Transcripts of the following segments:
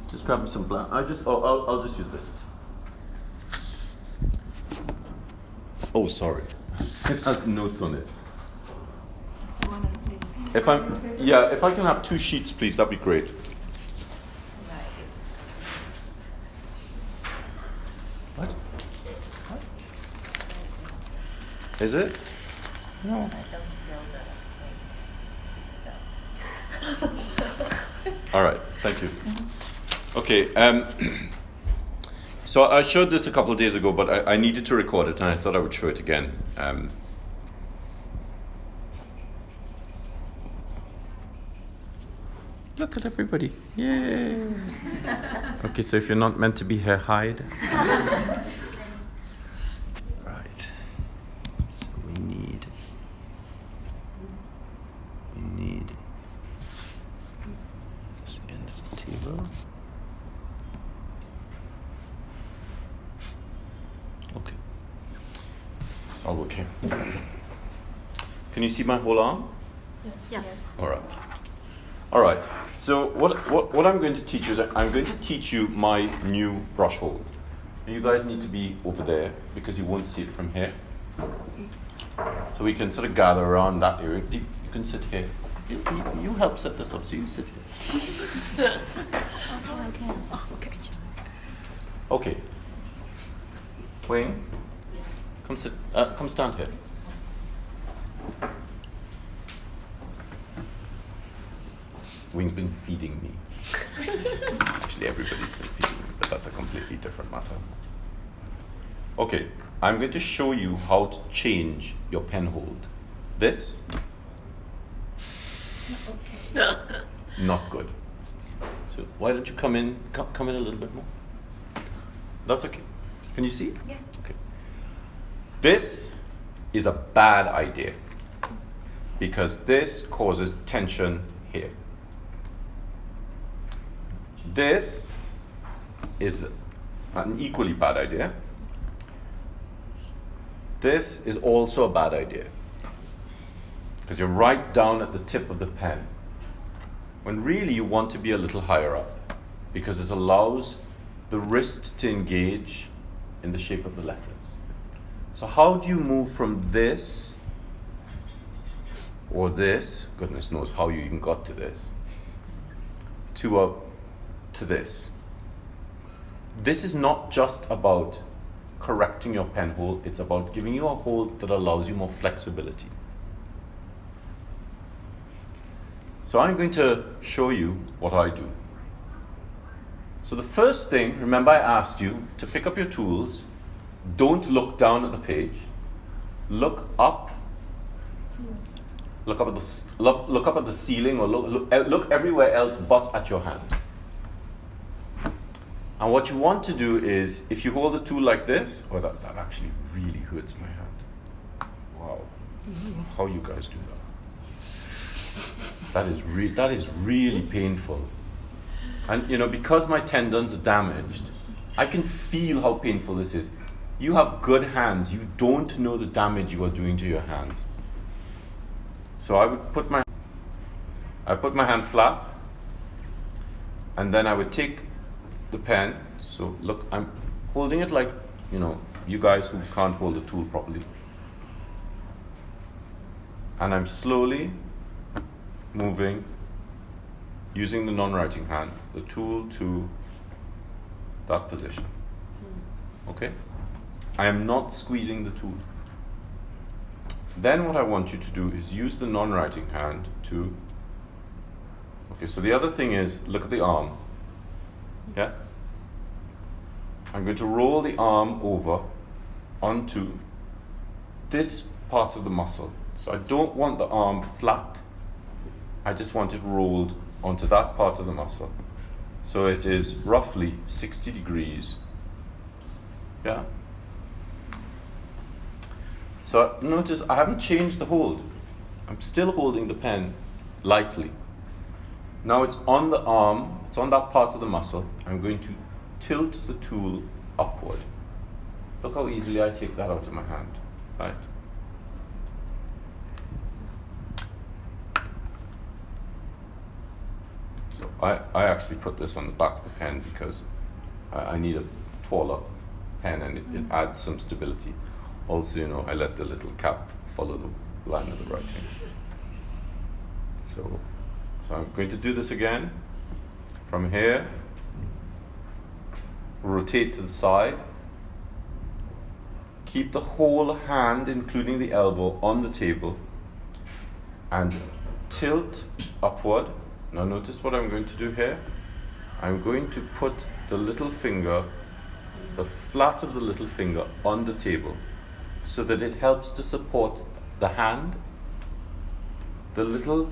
Just grab some blank. I'll just use this. Oh, sorry. It has notes on it. If I can have 2 sheets, please, that'd be great. What? Is it? No. I don't spill the. All right. Thank you. Okay. So I showed this a couple of days ago, but I needed to record it, and I thought I would show it again. Look at everybody. Yay. Okay, so if you're not meant to be here, hide. Right. So we need this end of the table. Okay. It's all okay. Can you see my whole arm? Yes. All right. So what I'm going to teach you is I'm going to teach you my new brush hold. And you guys need to be over there because you won't see it from here. So we can sort of gather around that area. You can sit here. You help set this up, so you sit here. Okay. Okay. Wing, come sit. Come stand here. Wing's been feeding me. Actually, everybody's been feeding me, but that's a completely different matter. Okay, I'm going to show you how to change your pen hold. This, not good. So why don't you come in a little bit more? That's okay. Can you see? Yeah. Okay. This is a bad idea because this causes tension here. This is an equally bad idea. This is also a bad idea because you're right down at the tip of the pen when really you want to be a little higher up because it allows the wrist to engage in the shape of the letters. So how do you move from this or this, goodness knows how you even got to this, to this? This is not just about correcting your pen hold, it's about giving you a hold that allows you more flexibility. So I'm going to show you what I do. So the first thing, remember I asked you to pick up your tools, don't look down at the page, look up at the ceiling or look everywhere else but at your hand. And what you want to do is, if you hold the tool like this, that actually really hurts my hand. Wow, how you guys do that? That is really painful. And because my tendons are damaged, I can feel how painful this is. You have good hands, you don't know the damage you are doing to your hands. So I would put my hand flat, and then I would take the pen. So look, I'm holding it like, you guys who can't hold the tool properly. And I'm slowly moving, using the non-writing hand, the tool to that position. Okay? I am not squeezing the tool. Then what I want you to do is use the non-writing hand to, okay, so the other thing is, look at the arm. Yeah? I'm going to roll the arm over onto this part of the muscle. So I don't want the arm flat. I just want it rolled onto that part of the muscle. So it is roughly 60 degrees. Yeah? So notice I haven't changed the hold. I'm still holding the pen lightly. Now it's on the arm, it's on that part of the muscle. I'm going to tilt the tool upward. Look how easily I take that out of my hand, right? So I actually put this on the back of the pen because I need a taller pen, and it adds some stability. Also, you know, I let the little cap follow the line of the writing. So I'm going to do this again. From here, rotate to the side. Keep the whole hand, including the elbow, on the table, and tilt upward. Now notice what I'm going to do here. I'm going to put the little finger, the flat of the little finger, on the table so that it helps to support the hand. The little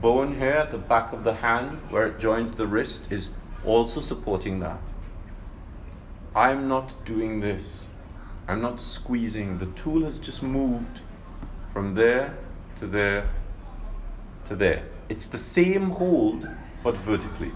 bone here at the back of the hand where it joins the wrist is also supporting that. I'm not doing this. I'm not squeezing. The tool has just moved from there to there to there. It's the same hold, but vertically.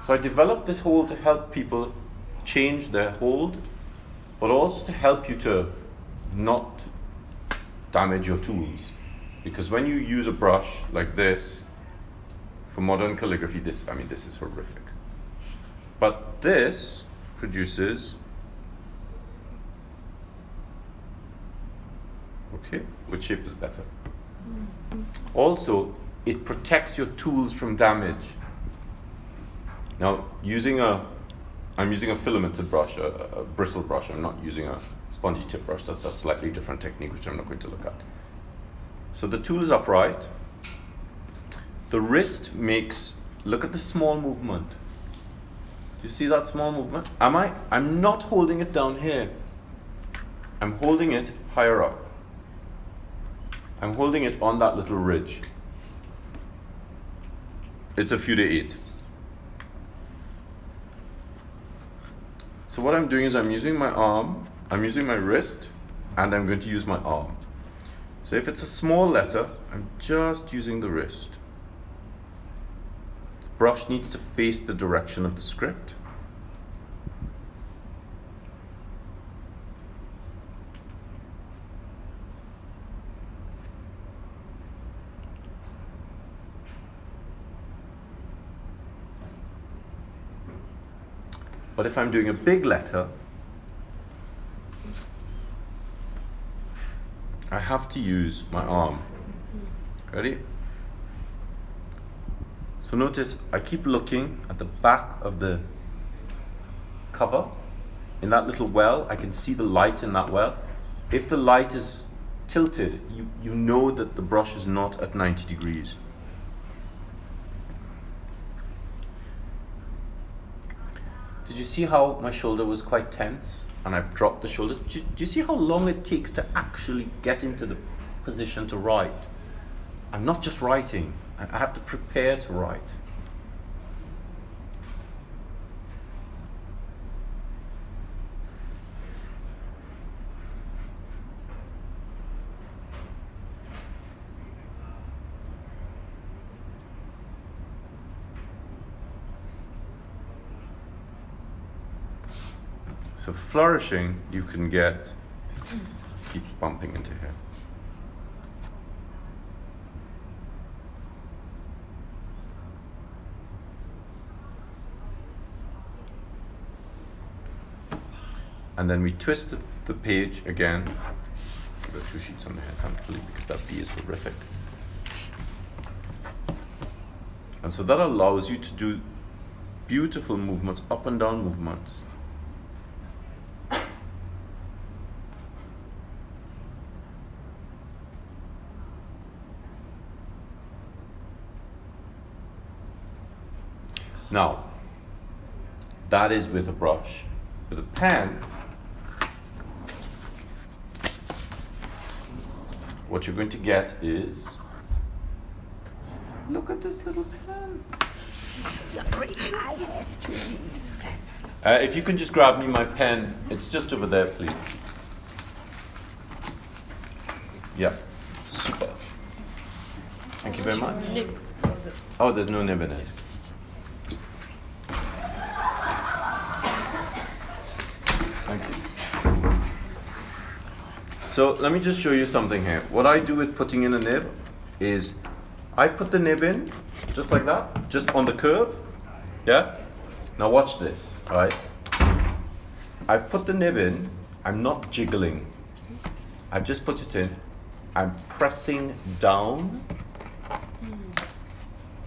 So I developed this hold to help people change their hold, but also to help you to not damage your tools. Because when you use a brush like this for modern calligraphy, this is horrific. But this produces, okay, which shape is better? Also, it protects your tools from damage. Now, I'm using a filamented brush, a bristle brush. I'm not using a spongy tip brush. That's a slightly different technique, which I'm not going to look at. So the tool is upright. The wrist makes, look at the small movement. Do you see that small movement? I'm not holding it down here. I'm holding it higher up. I'm holding it on that little ridge. It's a fude 8. So what I'm doing is I'm using my arm, I'm using my wrist, and I'm going to use my arm. So if it's a small letter, I'm just using the wrist. The brush needs to face the direction of the script. But if I'm doing a big letter, I have to use my arm. Ready? So notice I keep looking at the back of the cover. In that little well, I can see the light in that well. If the light is tilted, you know that the brush is not at 90 degrees. Did you see how my shoulder was quite tense and I've dropped the shoulders? Do you see how long it takes to actually get into the position to write? I'm not just writing, I have to prepare to write. So flourishing, you can get, it keeps bumping into here. And then we twist the page again. I've got 2 sheets on the head, thankfully, because that B is horrific. And so that allows you to do beautiful movements, up and down movements. Now, that is with a brush. With a pen, what you're going to get is, look at this little pen. Sorry, I have to leave. If you can just grab me my pen, it's just over there, please. Yep, super. Thank you very much. Oh, there's no nib in it. Thank you. So let me just show you something here. What I do with putting in a nib is I put the nib in just like that, just on the curve. Yeah? Now watch this, right? I've put the nib in, I'm not jiggling. I've just put it in, I'm pressing down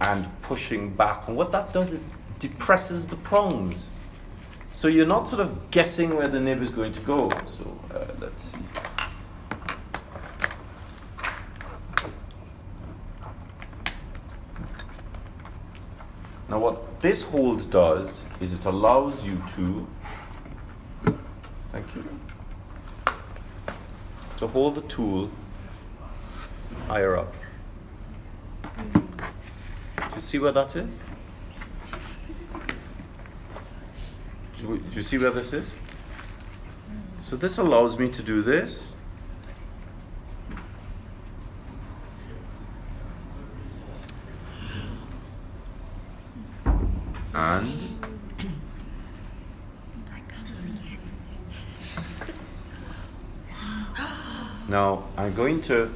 and pushing back. And what that does is depresses the prongs. So you're not sort of guessing where the nib is going to go. So let's see. Now what this hold does is it allows you to, thank you, to hold the tool higher up. Do you see where that is? Do you see where this is? So this allows me to do this. And now I'm going to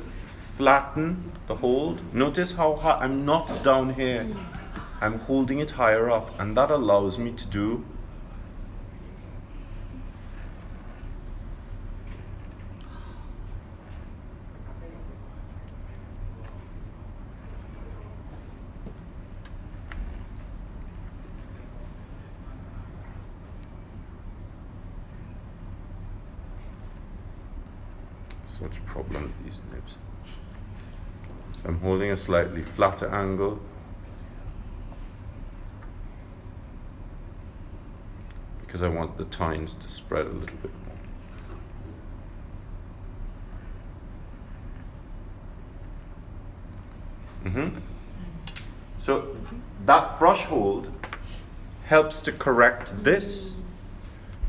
flatten the hold. Notice how high, I'm not down here. I'm holding it higher up, and that allows me to do such problem with these nibs. So I'm holding a slightly flatter angle because I want the tines to spread a little bit more. So that brush hold helps to correct this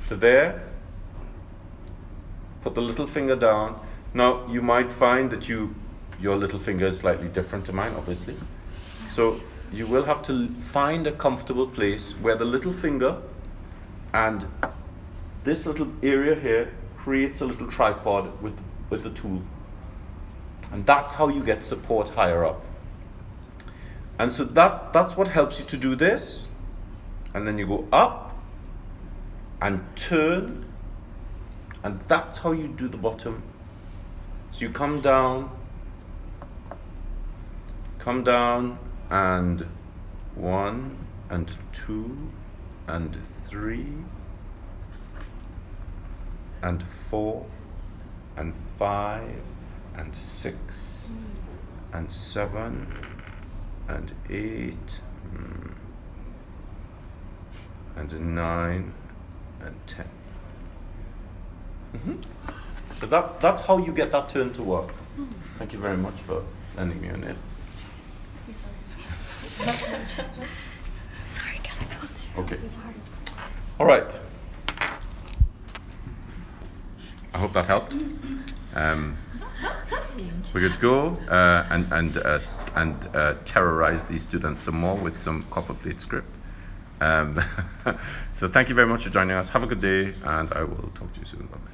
to there. Put the little finger down. Now you might find that your little finger is slightly different to mine, obviously. So you will have to find a comfortable place where the little finger and this little area here creates a little tripod with the tool. And that's how you get support higher up. And so that's what helps you to do this. And then you go up and turn, and that's how you do the bottom. So you come down, and 1 and 2 and 3 and 4 and 5 and 6 and 7 and 8 and 9 and 10. So that's how you get that turn to work. Thank you very much for lending me a nib. Sorry, can I go too? Okay. Sorry. All right. I hope that helped. We're good to go and terrorize these students some more with some copper plate script. So thank you very much for joining us. Have a good day, and I will talk to you soon. Bye-bye.